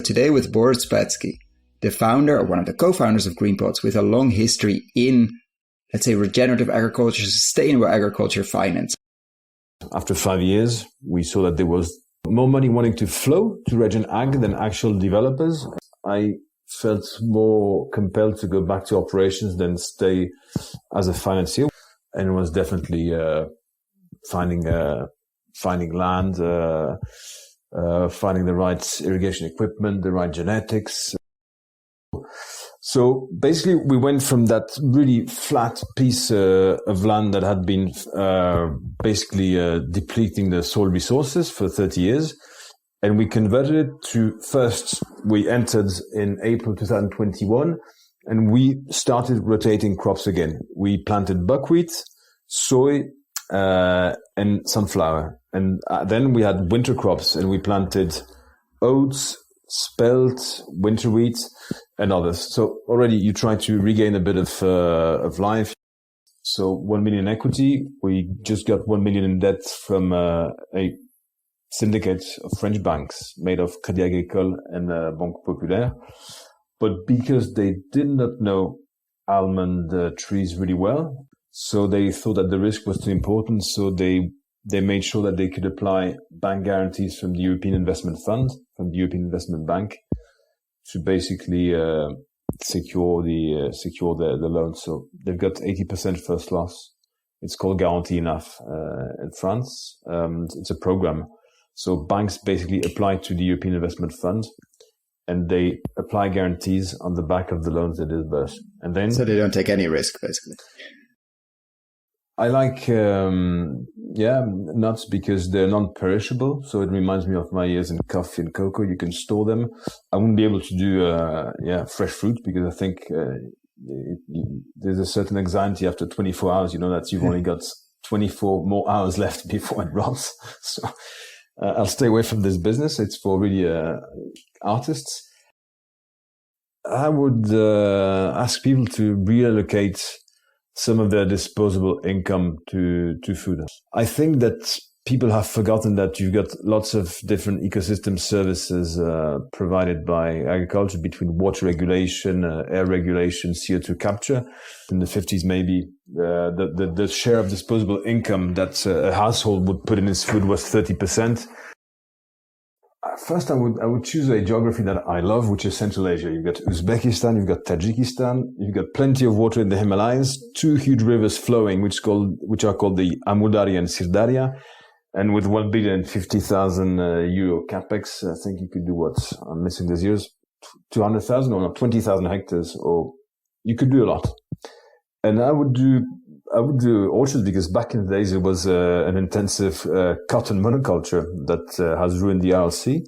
today with Boris Spassky, the founder or one of the co-founders of Greenpods with a long history in, let's say, regenerative agriculture, sustainable agriculture finance. After 5 years, we saw that there was more money wanting to flow to Regen Ag than actual developers. I felt more compelled to go back to operations than stay as a financier, and was definitely finding land, finding the right irrigation equipment, the right genetics. So basically, we went from that really flat piece of land that had been basically depleting the soil resources for 30 years, and we converted it to, first, we entered in April 2021, and we started rotating crops again. We planted buckwheat, soy, and sunflower. And then we had winter crops, and we planted oats, spelt, winter wheat, and others. So already you try to regain a bit of life. So 1 million equity. We just got 1 million in debt from a syndicate of French banks made of Crédit Agricole and Banque Populaire. But because they did not know almond trees really well, so they thought that the risk was too important. So they made sure that they could apply bank guarantees from the European Investment Fund, from the European Investment Bank, to basically secure the loan. So they've got 80% first loss. It's called Guarantee Enough in France. It's a program. So banks basically apply to the European Investment Fund, and they apply guarantees on the back of the loans they disburse. And then, so they don't take any risk, basically. I like, nuts because they're non-perishable. So it reminds me of my years in coffee and cocoa. You can store them. I wouldn't be able to do, fresh fruit because I think, there's a certain anxiety after 24 hours, that you've only got 24 more hours left before it rots. So, I'll stay away from this business. It's for really, artists. I would, ask people to reallocate some of their disposable income to food. I think that people have forgotten that you've got lots of different ecosystem services provided by agriculture, between water regulation, air regulation, CO2 capture. In the 50s, maybe the share of disposable income that a household would put in its food was 30%. First, I would choose a geography that I love, which is Central Asia. You've got Uzbekistan, you've got Tajikistan, you've got plenty of water in the Himalayas, 2 huge rivers flowing, which are called the Amudari and Sirdarya. And with 1,050,000,000 euro capex, I think you could do what? I'm missing the zeros. 200,000 or not, 20,000 hectares, or you could do a lot. And I would do orchards because back in the days it was an intensive cotton monoculture that has ruined the RLC.